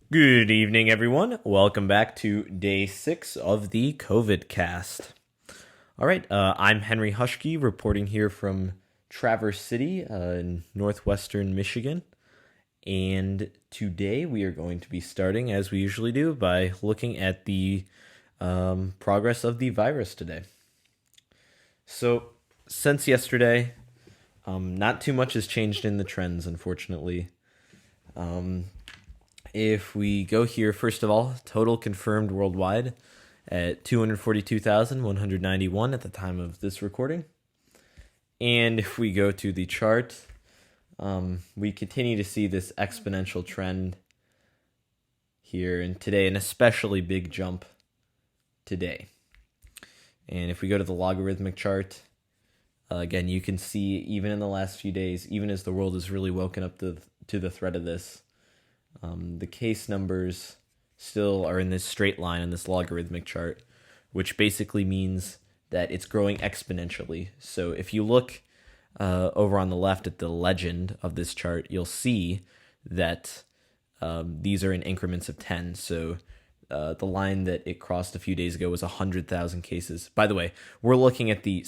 Good evening, everyone. Welcome back to day 6 of the COVID cast. All right, I'm Henry Hushke reporting here from Traverse City in northwestern Michigan. And today we are going to be starting, as we usually do, by looking at the progress of the virus today. So, since yesterday, not too much has changed in the trends, unfortunately. If we go here, first of all, total confirmed worldwide at 242,191 at the time of this recording. And if we go to the chart, we continue to see this exponential trend here and today, an especially big jump today. And if we go to the logarithmic chart, again, you can see even in the last few days, even as the world has really woken up to the threat of this, the case numbers still are in this straight line in this logarithmic chart, which basically means that it's growing exponentially. So if you look over on the left at the legend of this chart, you'll see that these are in increments of 10. So the line that it crossed a few days ago was 100,000 cases. By the way, we're looking at the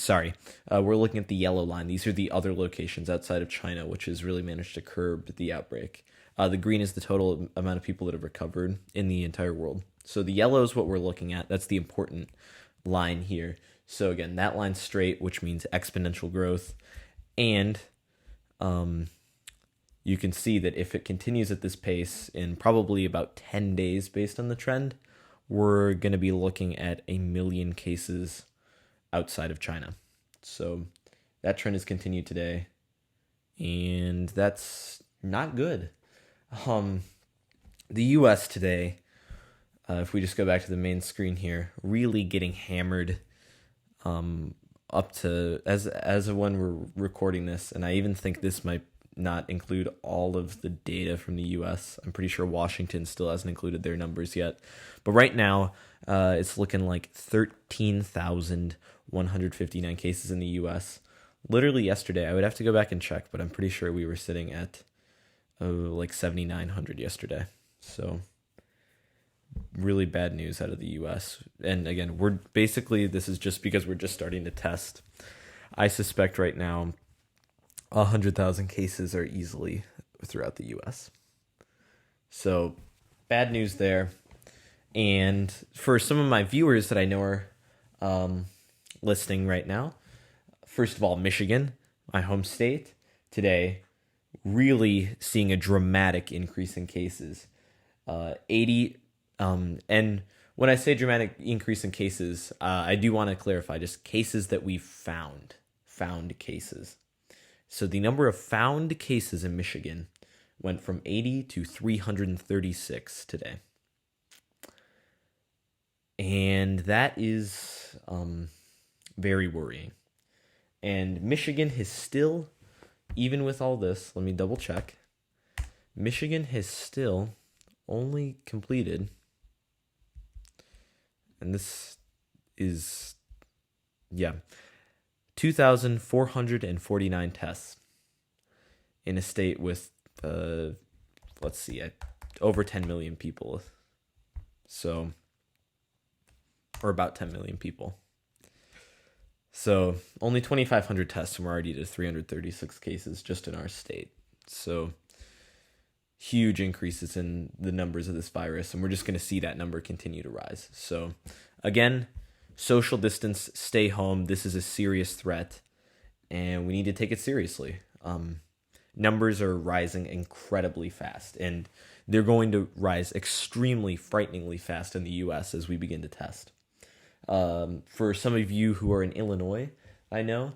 yellow line. These are the other locations outside of China, which has really managed to curb the outbreak. The green is the total amount of people that have recovered in the entire world. So the yellow is what we're looking at. That's the important line here. So again, that line's straight, which means exponential growth. And you can see that if it continues at this pace in probably about 10 days based on the trend, we're going to be looking at 1 million cases outside of China. So that trend has continued today, and that's not good. The U.S. today, if we just go back to the main screen here, really getting hammered up to as of when we're recording this, and I even think this might not include all of the data from the U.S. I'm pretty sure Washington still hasn't included their numbers yet, but right now it's looking like 13,159 cases in the U.S. Literally yesterday, I would have to go back and check, but I'm pretty sure we were sitting at like 7,900 yesterday. So really bad news out of the US. And again, this is just because we're just starting to test. I suspect right now 100,000 cases are easily throughout the US. So bad news there. And for some of my viewers that I know are listening right now, first of all, Michigan, my home state, today really seeing a dramatic increase in cases. 80, and when I say dramatic increase in cases, I do want to clarify just cases that we've found cases. So the number of found cases in Michigan went from 80 to 336 today. And that is very worrying. And Michigan has still, even with all this, let me double check. Michigan has still only completed, and this is, 2,449 tests in a state with, over 10 million people. So, or about 10 million people. So only 2,500 tests, and we're already to 336 cases just in our state. So huge increases in the numbers of this virus, and we're just going to see that number continue to rise. So again, social distance, stay home. This is a serious threat, and we need to take it seriously. Numbers are rising incredibly fast, and they're going to rise extremely, frighteningly fast in the U.S. as we begin to test. For some of you who are in Illinois, I know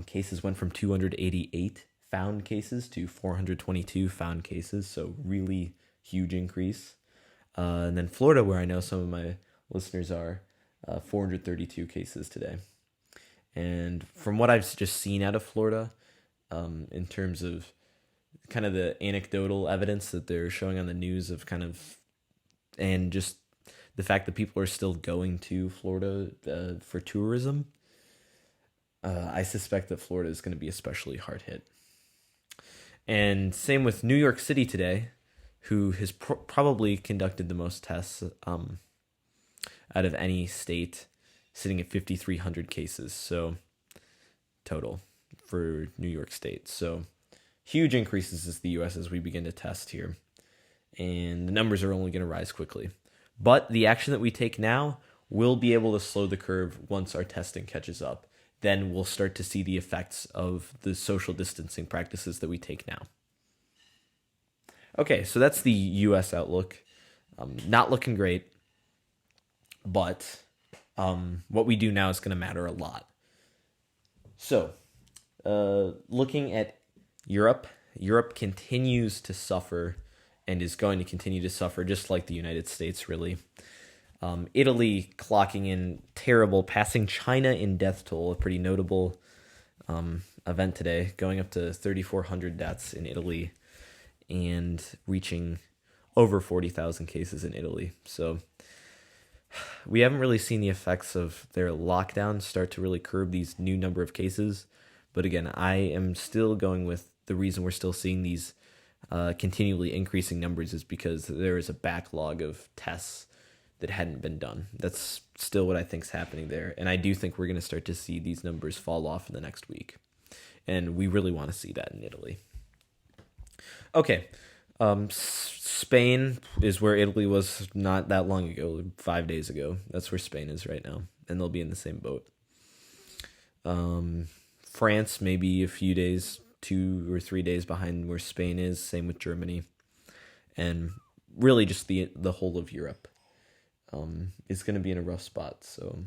cases went from 288 found cases to 422 found cases, so really huge increase. And then Florida, where I know some of my listeners are, 432 cases today. And from what I've just seen out of Florida, in terms of kind of the anecdotal evidence that they're showing on the news of and just the fact that people are still going to Florida for tourism, I suspect that Florida is going to be especially hard hit. And same with New York City today, who has probably conducted the most tests out of any state, sitting at 5,300 cases. So total for New York State. So huge increases as the U.S. as we begin to test here. And the numbers are only going to rise quickly. But the action that we take now will be able to slow the curve once our testing catches up. Then we'll start to see the effects of the social distancing practices that we take now. Okay, so that's the U.S. outlook. Not looking great, but what we do now is going to matter a lot. So, looking at Europe, Europe continues to suffer and is going to continue to suffer just like the United States, really. Italy clocking in terrible, passing China in death toll, a pretty notable event today, going up to 3,400 deaths in Italy and reaching over 40,000 cases in Italy. So we haven't really seen the effects of their lockdown start to really curb these new number of cases. But again, I am still going with the reason we're still seeing these continually increasing numbers is because there is a backlog of tests that hadn't been done. That's still what I think is happening there. And I do think we're going to start to see these numbers fall off in the next week. And we really want to see that in Italy. Okay. Spain is where Italy was not that long ago, 5 days ago. That's where Spain is right now. And they'll be in the same boat. France, maybe a few days, 2 or 3 days behind where Spain is. Same with Germany. And really just the whole of Europe is going to be in a rough spot. So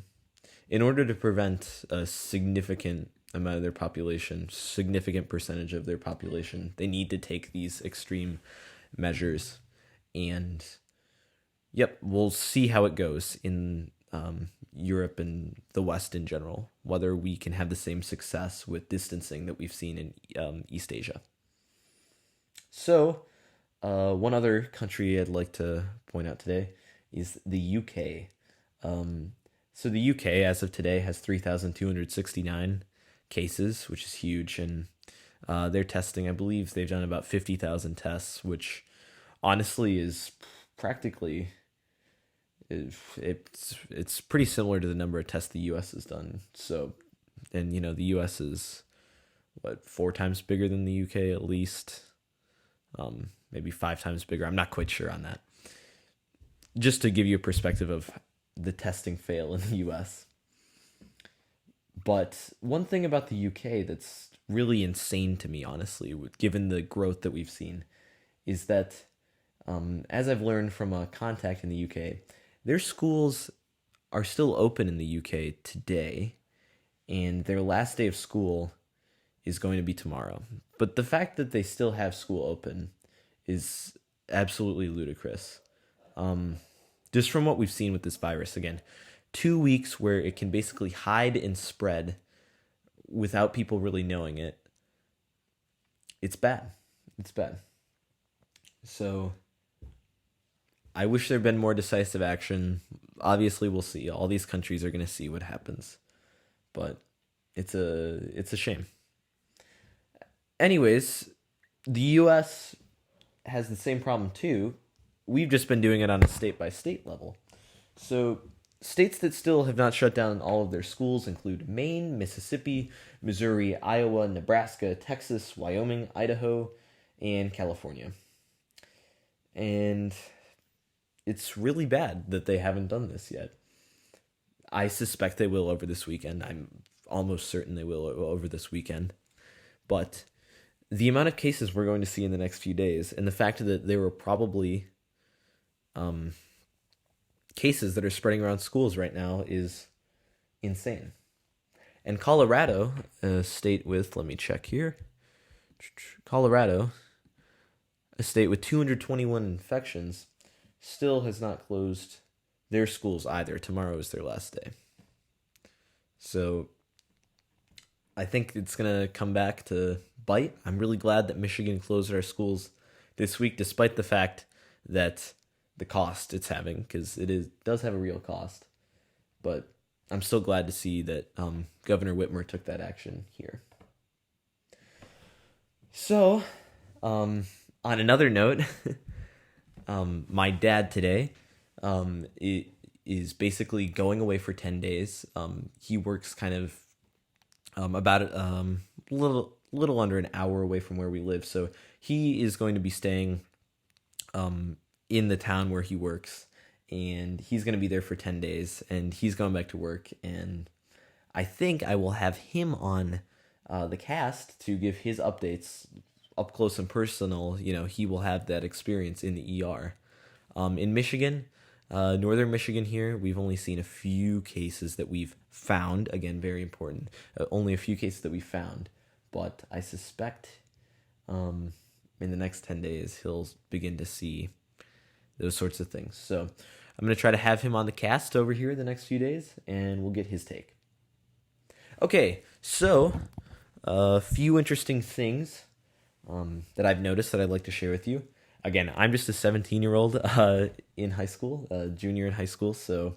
in order to prevent a significant amount of their population, significant percentage of their population, they need to take these extreme measures. And yep, we'll see how it goes in Europe and the West in general, whether we can have the same success with distancing that we've seen in East Asia. So one other country I'd like to point out today is the UK. So the UK, as of today, has 3,269 cases, which is huge, and they're testing, I believe they've done about 50,000 tests, which honestly is practically, it's pretty similar to the number of tests the US has done. So, and you know, the US is, 4 times bigger than the UK at least, maybe 5 times bigger, I'm not quite sure on that. Just to give you a perspective of the testing fail in the US. But one thing about the UK that's really insane to me, honestly, given the growth that we've seen, is that, as I've learned from a contact in the UK, their schools are still open in the UK today, and their last day of school is going to be tomorrow. But the fact that they still have school open is absolutely ludicrous. Just from what we've seen with this virus, again, 2 weeks where it can basically hide and spread without people really knowing it. It's bad. It's bad. So I wish there'd been more decisive action. Obviously, we'll see. All these countries are going to see what happens. But it's a shame. Anyways, the US has the same problem too. We've just been doing it on a state-by-state level. So states that still have not shut down all of their schools include Maine, Mississippi, Missouri, Iowa, Nebraska, Texas, Wyoming, Idaho, and California. And it's really bad that they haven't done this yet. I suspect they will over this weekend. I'm almost certain they will over this weekend. But the amount of cases we're going to see in the next few days, and the fact that there were probably cases that are spreading around schools right now is insane. And Colorado, a state with, let me check here, Colorado, a state with 221 infections, still has not closed their schools either. Tomorrow is their last day. So I think it's going to come back to bite. I'm really glad that Michigan closed our schools this week, despite the fact that the cost it's having, because does have a real cost. But I'm still glad to see that Governor Whitmer took that action here. So, on another note, my dad today is basically going away for 10 days. He works kind of about little under an hour away from where we live. So he is going to be staying in the town where he works, and he's going to be there for 10 days, and he's going back to work. And I think I will have him on the cast to give his updates up close and personal. He will have that experience in the ER. In Michigan, northern Michigan here, we've only seen a few cases that we've found. Again, very important. Only a few cases that we found. But I suspect in the next 10 days, he'll begin to see those sorts of things. So I'm going to try to have him on the cast over here the next few days, and we'll get his take. Okay, so a few interesting things that I've noticed that I'd like to share with you. Again, I'm just a 17-year-old in high school, junior in high school, so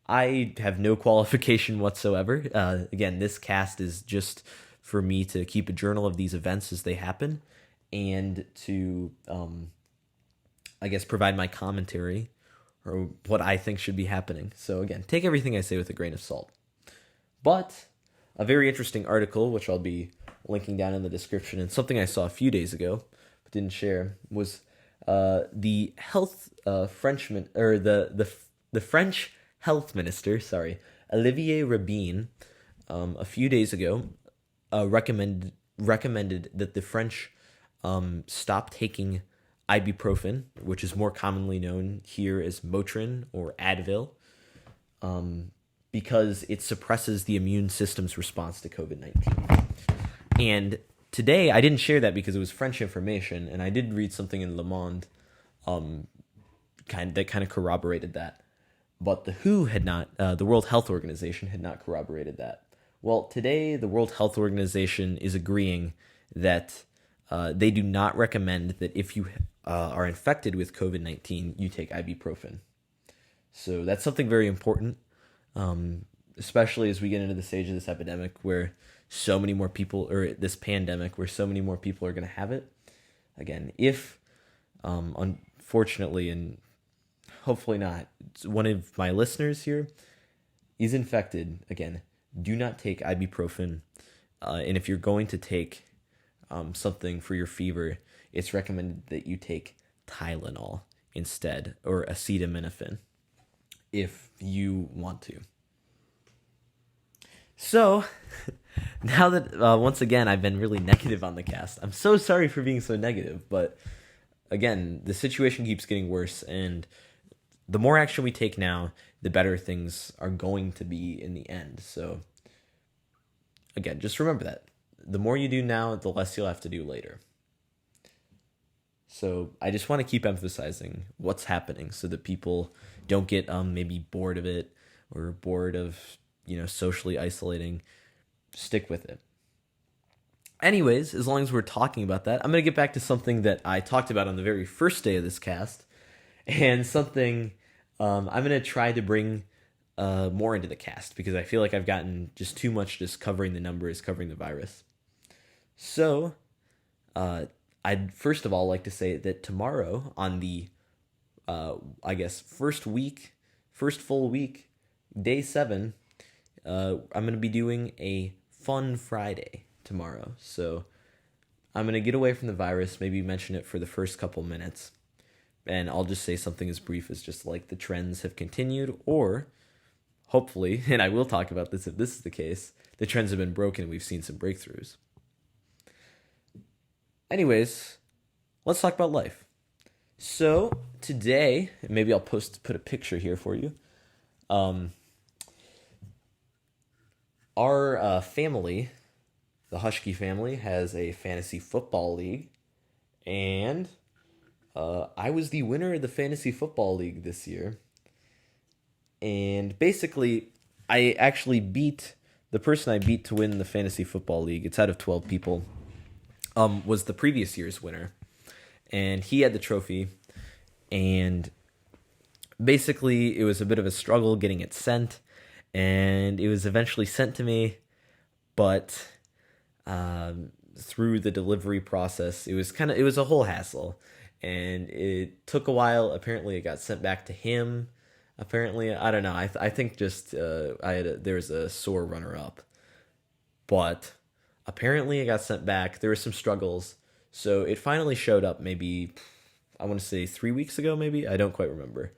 I have no qualification whatsoever. Again, this cast is just for me to keep a journal of these events as they happen, and to, I guess, provide my commentary or what I think should be happening. So again, take everything I say with a grain of salt. But a very interesting article, which I'll be linking down in the description, and something I saw a few days ago but didn't share, was the Frenchman, or the French health minister, Olivier Rabin, a few days ago, recommended that the French stop taking ibuprofen, which is more commonly known here as Motrin or Advil, because it suppresses the immune system's response to COVID-19. And today, I didn't share that because it was French information, and I did read something in Le Monde that kind of corroborated that. But the WHO had not, the World Health Organization had not corroborated that. Well, today, the World Health Organization is agreeing that they do not recommend that if you are infected with COVID-19, you take ibuprofen. So that's something very important, especially as we get into the stage of this epidemic where so many more people, or this pandemic where so many more people are going to have it. Again, if, unfortunately, and hopefully not, one of my listeners here is infected, again, do not take ibuprofen. And if you're going to take something for your fever, it's recommended that you take Tylenol instead, or acetaminophen, if you want to. So, now that, once again, I've been really negative on the cast, I'm so sorry for being so negative, but again, the situation keeps getting worse, and the more action we take now, the better things are going to be in the end. So, again, just remember that. The more you do now, the less you'll have to do later. So I just want to keep emphasizing what's happening so that people don't get maybe bored of it or bored of, socially isolating. Stick with it. Anyways, as long as we're talking about that, I'm going to get back to something that I talked about on the very first day of this cast, and something I'm going to try to bring more into the cast, because I feel like I've gotten just too much just covering the numbers, covering the virus. So, I'd first of all like to say that tomorrow, on the, first full week, day 7, I'm going to be doing a fun Friday tomorrow. So I'm going to get away from the virus, maybe mention it for the first couple minutes, and I'll just say something as brief as just like the trends have continued, or hopefully, and I will talk about this if this is the case, the trends have been broken and we've seen some breakthroughs. Anyways, let's talk about life. So today, maybe I'll put a picture here for you. Our family, the Hushkey family, has a fantasy football league, and I was the winner of the fantasy football league this year. And basically, I actually beat the person I beat to win the fantasy football league. It's out of 12 people. Was the previous year's winner, and he had the trophy, and basically it was a bit of a struggle getting it sent, and it was eventually sent to me, but through the delivery process, it was a whole hassle, and it took a while. Apparently, it got sent back to him. Apparently, I don't know. I think just there was a sore runner up, but apparently it got sent back. There were some struggles, so it finally showed up. Maybe I want to say 3 weeks ago. Maybe I don't quite remember.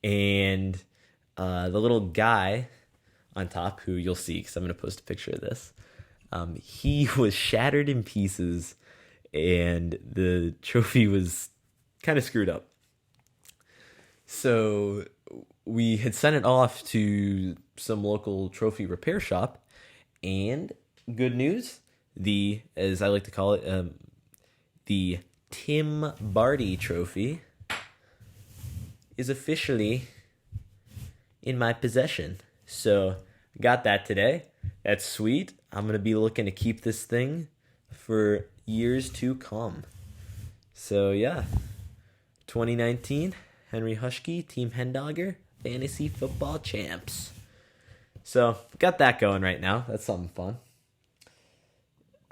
And the little guy on top, who you'll see because I'm going to post a picture of this, he was shattered in pieces, and the trophy was kind of screwed up. So we had sent it off to some local trophy repair shop, and good news, the, as I like to call it, the Tim Barty trophy is officially in my possession. So got that today. That's sweet. I'm going to be looking to keep this thing for years to come. So yeah, 2019, Henry Huschke, Team Hendogger, Fantasy Football Champs. So got that going right now. That's something fun.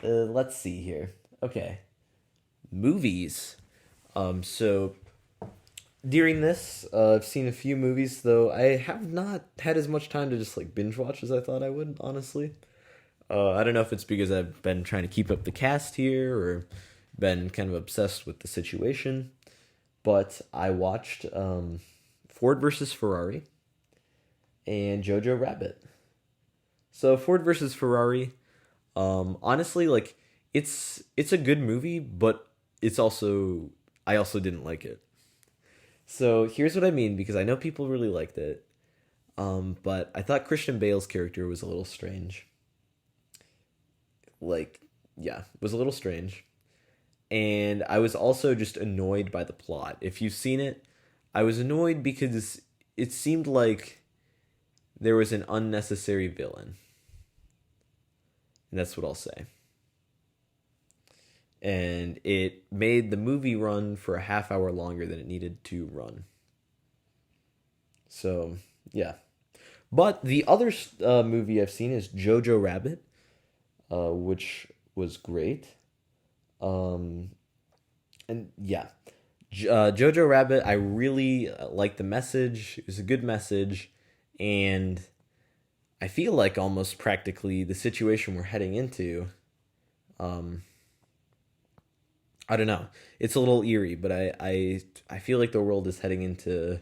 Let's see here. Okay, movies. So during this, I've seen a few movies, though I have not had as much time to just like binge watch as I thought I would, honestly. I don't know if it's because I've been trying to keep up the cast here or been kind of obsessed with the situation, but I watched Ford versus Ferrari and Jojo Rabbit. So Ford versus Ferrari, honestly, like it's a good movie, but I also didn't like it. So here's what I mean, because I know people really liked it, but I thought Christian Bale's character was a little strange. Like, yeah, it was a little strange. And I was also just annoyed by the plot. If you've seen it, I was annoyed because it seemed like there was an unnecessary villain. And that's what I'll say. And it made the movie run for a half hour longer than it needed to run. So, yeah. But the other movie I've seen is Jojo Rabbit, which was great. And yeah, Jojo Rabbit, I really liked the message. It was a good message, and I feel like almost practically the situation we're heading into, I don't know. It's a little eerie, but I feel like the world is heading into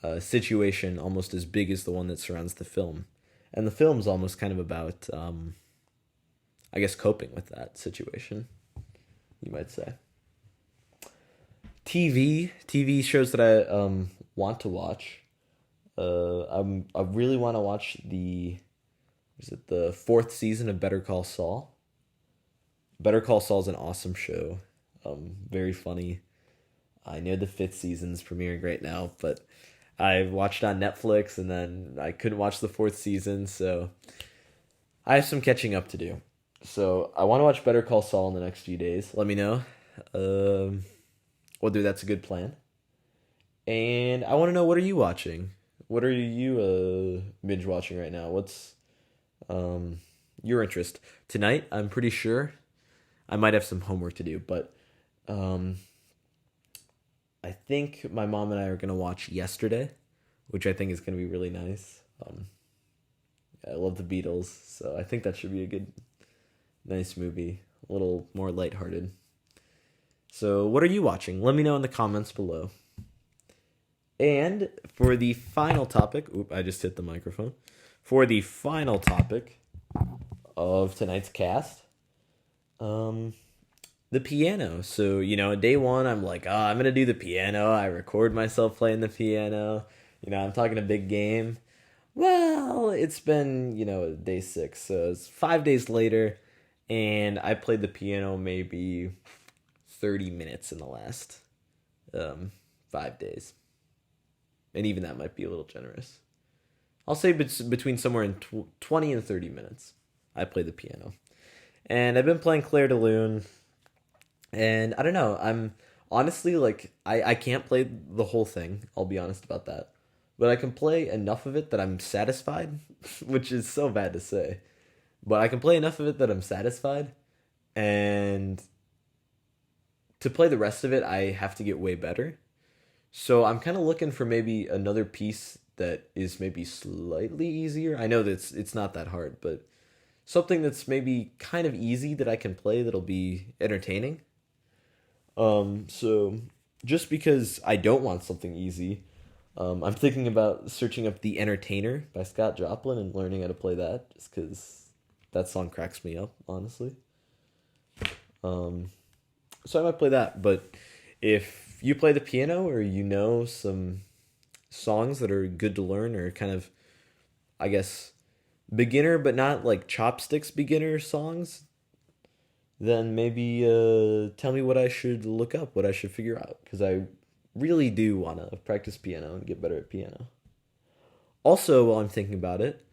a situation almost as big as the one that surrounds the film. And the film's almost kind of about, I guess, coping with that situation, you might say. TV shows that I want to watch. I really want to watch the fourth season of Better Call Saul. Better Call Saul is an awesome show. Very funny. I know the fifth season's premiering right now, but I watched on Netflix and then I couldn't watch the fourth season, so I have some catching up to do. So I want to watch Better Call Saul in the next few days. Let me know. Whether that's a good plan. And I want to know, what are you watching? What are you binge watching right now? What's your interest? Tonight, I'm pretty sure I might have some homework to do, but I think my mom and I are going to watch Yesterday, which I think is going to be really nice. I love the Beatles, so I think that should be a good, nice movie, a little more lighthearted. So what are you watching? Let me know in the comments below. And for the final topic, I just hit the microphone. For the final topic of tonight's cast, the piano. So, day one, I'm like, I'm going to do the piano. I record myself playing the piano. I'm talking a big game. Well, it's been, day 6. So it's 5 days later, and I played the piano maybe 30 minutes in the last 5 days. And even that might be a little generous. I'll say between somewhere in 20 and 30 minutes, I play the piano. And I've been playing Clair de Lune. And I don't know, I'm honestly, like, I can't play the whole thing. I'll be honest about that. But I can play enough of it that I'm satisfied, which is so bad to say. But I can play enough of it that I'm satisfied. And to play the rest of it, I have to get way better. So I'm kind of looking for maybe another piece that is maybe slightly easier. I know that it's not that hard, but something that's maybe kind of easy that I can play that'll be entertaining. So just because I don't want something easy, I'm thinking about searching up "The Entertainer" by Scott Joplin and learning how to play that, just because that song cracks me up, honestly. Um, so I might play that. But if you play the piano or you know some songs that are good to learn or kind of, I guess, beginner but not like chopsticks beginner songs, then maybe tell me what I should look up, what I should figure out, because I really do want to practice piano and get better at piano. Also, while I'm thinking about it,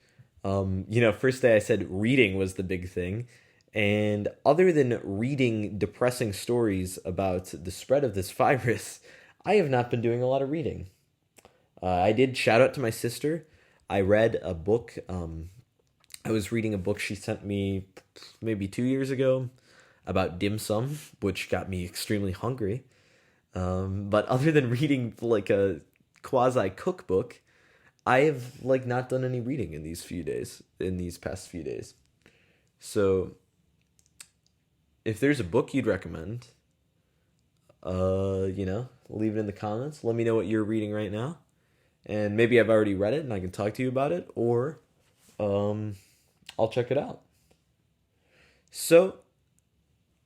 first day I said reading was the big thing. And other than reading depressing stories about the spread of this virus, I have not been doing a lot of reading. I did shout out to my sister. I read a book. I was reading a book she sent me maybe 2 years ago about dim sum, which got me extremely hungry. But other than reading like a quasi cookbook, I have like not done any reading in these past few days. So if there's a book you'd recommend, leave it in the comments. Let me know what you're reading right now. And maybe I've already read it and I can talk to you about it, or I'll check it out. So,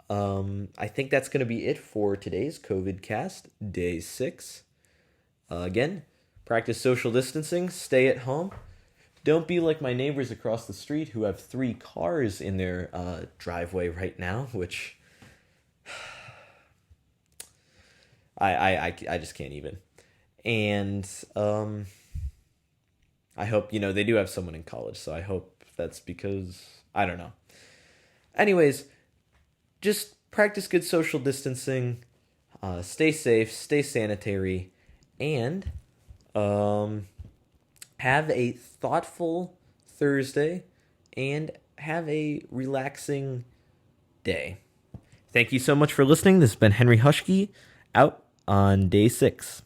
I think that's going to be it for today's COVID cast, day 6. Again, practice social distancing, stay at home. Don't be like my neighbors across the street who have 3 cars in their driveway right now, which I just can't even. And I hope, they do have someone in college, so I hope that's because, I don't know. Anyways, just practice good social distancing, stay safe, stay sanitary, and have a thoughtful Thursday and have a relaxing day. Thank you so much for listening. This has been Henry Hushke out on day 6.